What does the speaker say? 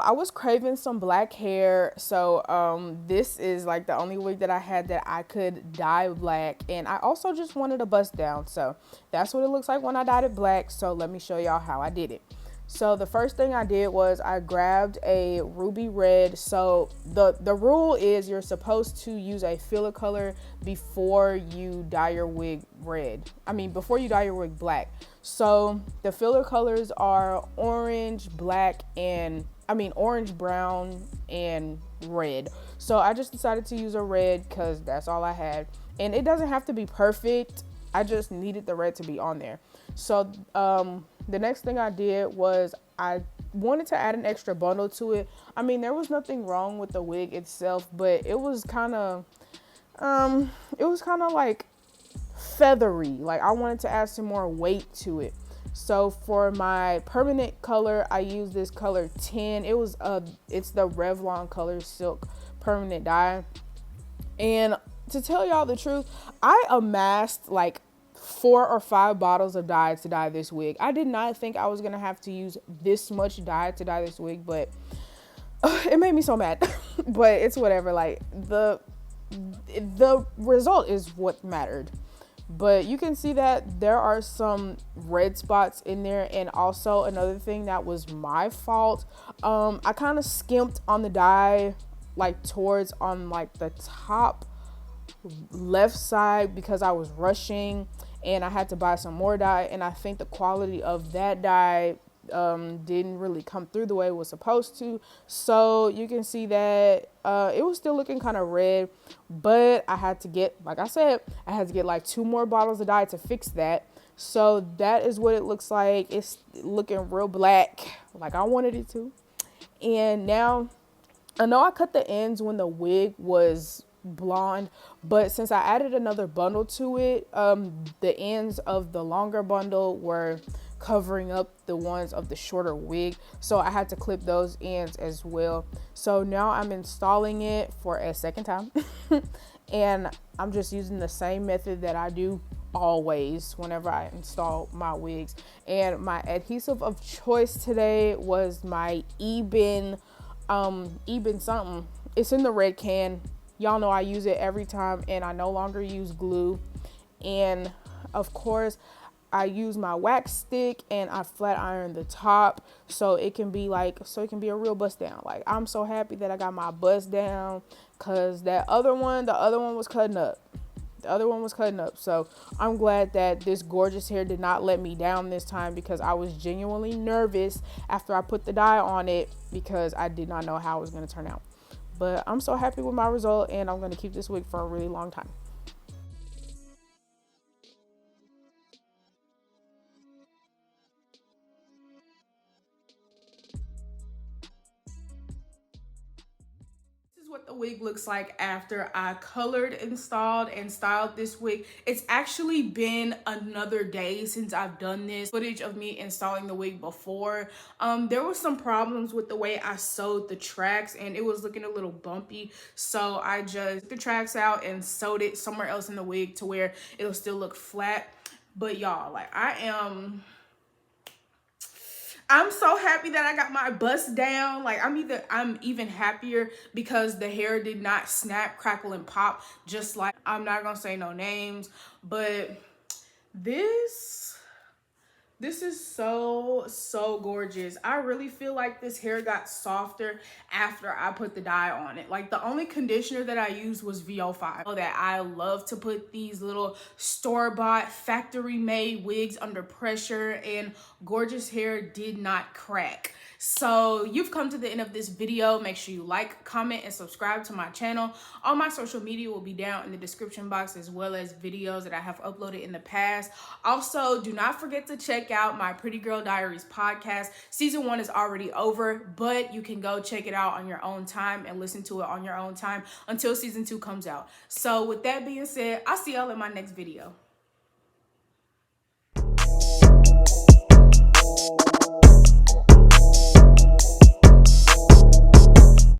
I was craving some black hair, so this is like the only wig that I had that I could dye black, and I also just wanted a bust down, so that's what it looks like when I dyed it black. So let me show y'all how I did it. So the first thing I did was I grabbed a ruby red. So the rule is you're supposed to use a filler color before you dye your wig red. I mean, before you dye your wig black. So the filler colors are orange, black, and orange, brown, and red. So I just decided to use a red because that's all I had. And it doesn't have to be perfect. I just needed the red to be on there. So the next thing I did was I wanted to add an extra bundle to it. I mean, there was nothing wrong with the wig itself, but it was kind of like feathery. Like I wanted to add some more weight to it. So for my permanent color, I used this color 10. It's the Revlon Color Silk permanent dye. And to tell y'all the truth, I amassed like 4 or 5 bottles of dye to dye this wig. I did not think I was gonna have to use this much dye to dye this wig, but it made me so mad. But it's whatever. Like the result is what mattered. But you can see that there are some red spots in there. And also another thing that was my fault, I kind of skimped on the dye, like towards on like the top left side, because I was rushing and I had to buy some more dye, and I think the quality of that dye didn't really come through the way it was supposed to. So you can see that it was still looking kind of red, but I had to get, like I said, I had to get like 2 more bottles of dye to fix that. So that is what it looks like. It's looking real black like I wanted it to. And now I know I cut the ends when the wig was blonde, but since I added another bundle to it, the ends of the longer bundle were covering up the ones of the shorter wig, so I had to clip those ends as well. So now I'm installing it for a second time and I'm just using the same method that I do always whenever I install my wigs. And my adhesive of choice today was my Ebin something. It's in the red can. Y'all know I use it every time, and I no longer use glue. And of course I use my wax stick and I flat iron the top so it can be a real bust down. Like I'm so happy that I got my bust down, because the other one was cutting up. So I'm glad that this gorgeous hair did not let me down this time, because I was genuinely nervous after I put the dye on it, because I did not know how it was going to turn out. But I'm so happy with my result, and I'm going to keep this wig for a really long time. What the wig looks like after I colored, installed, and styled this wig. It's actually been another day since I've done this. Footage of me installing the wig before. There was some problems with the way I sewed the tracks, and it was looking a little bumpy, so I just took the tracks out and sewed it somewhere else in the wig to where it'll still look flat. But y'all, like I'm so happy that I got my bust down. Like I'm even happier because the hair did not snap, crackle, and pop, just like, I'm not gonna say no names, but this is so gorgeous. I really feel like this hair got softer after I put the dye on it. Like the only conditioner that I used was VO5. So that I love to put these little store-bought factory made wigs under pressure, and Gorgeous Hair did not crack. So you've come to the end of this video. Make sure you like, comment, and subscribe to my channel. All my social media will be down in the description box, as well as videos that I have uploaded in the past. Also, do not forget to check out my Pretty Girl Diaries podcast. Season 1 is already over, but you can go check it out on your own time and listen to it on your own time until season 2 comes out. So with that being said, I'll see y'all in my next video.